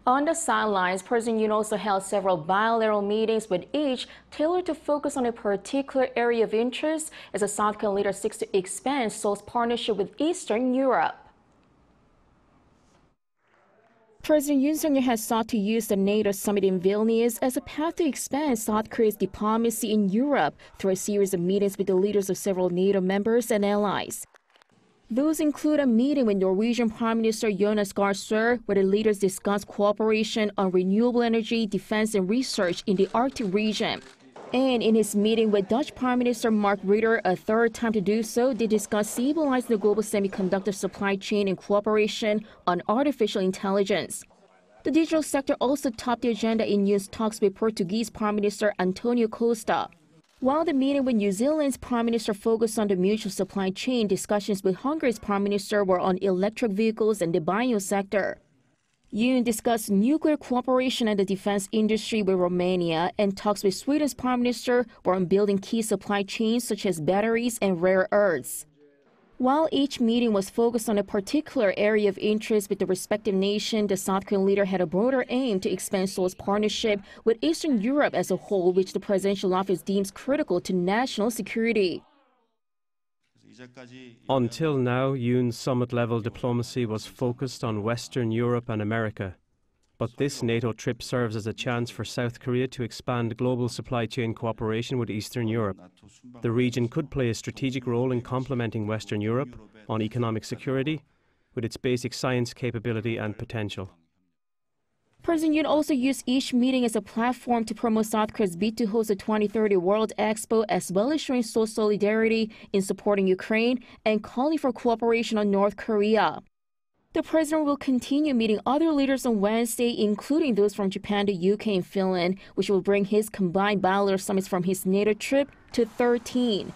On the sidelines, President Yoon also held several bilateral meetings with each tailored to focus on a particular area of interest as the South Korean leader seeks to expand Seoul's partnership with Eastern Europe. President Yoon Suk Yeol has sought to use the NATO summit in Vilnius as a path to expand South Korea's diplomacy in Europe through a series of meetings with the leaders of several NATO members and allies. Those include a meeting with Norwegian Prime Minister Jonas Gahr, where the leaders discussed cooperation on renewable energy, defense, and research in the Arctic region. And in his meeting with Dutch Prime Minister Rutter, a third time to do so, they discussed stabilizing the global semiconductor supply chain and cooperation on artificial intelligence. The digital sector also topped the agenda in Yoon's talks with Portuguese Prime Minister Antonio Costa. While the meeting with New Zealand's Prime Minister focused on the mutual supply chain, discussions with Hungary's Prime Minister were on electric vehicles and the bio sector. Yoon discussed nuclear cooperation and the defense industry with Romania, and talks with Sweden's Prime Minister were on building key supply chains such as batteries and rare earths. While each meeting was focused on a particular area of interest with the respective nation, the South Korean leader had a broader aim to expand Seoul's partnership with Eastern Europe as a whole, which the presidential office deems critical to national security. Until now, Yoon's summit-level diplomacy was focused on Western Europe and America. But this NATO trip serves as a chance for South Korea to expand global supply chain cooperation with Eastern Europe. The region could play a strategic role in complementing Western Europe on economic security, with its basic science capability and potential. President Yoon also used each meeting as a platform to promote South Korea's bid to host the 2030 World Expo, as well as showing Seoul's solidarity in supporting Ukraine and calling for cooperation on North Korea. The president will continue meeting other leaders on Wednesday, including those from Japan, the UK, and Finland, which will bring his combined bilateral summits from his NATO trip to 13.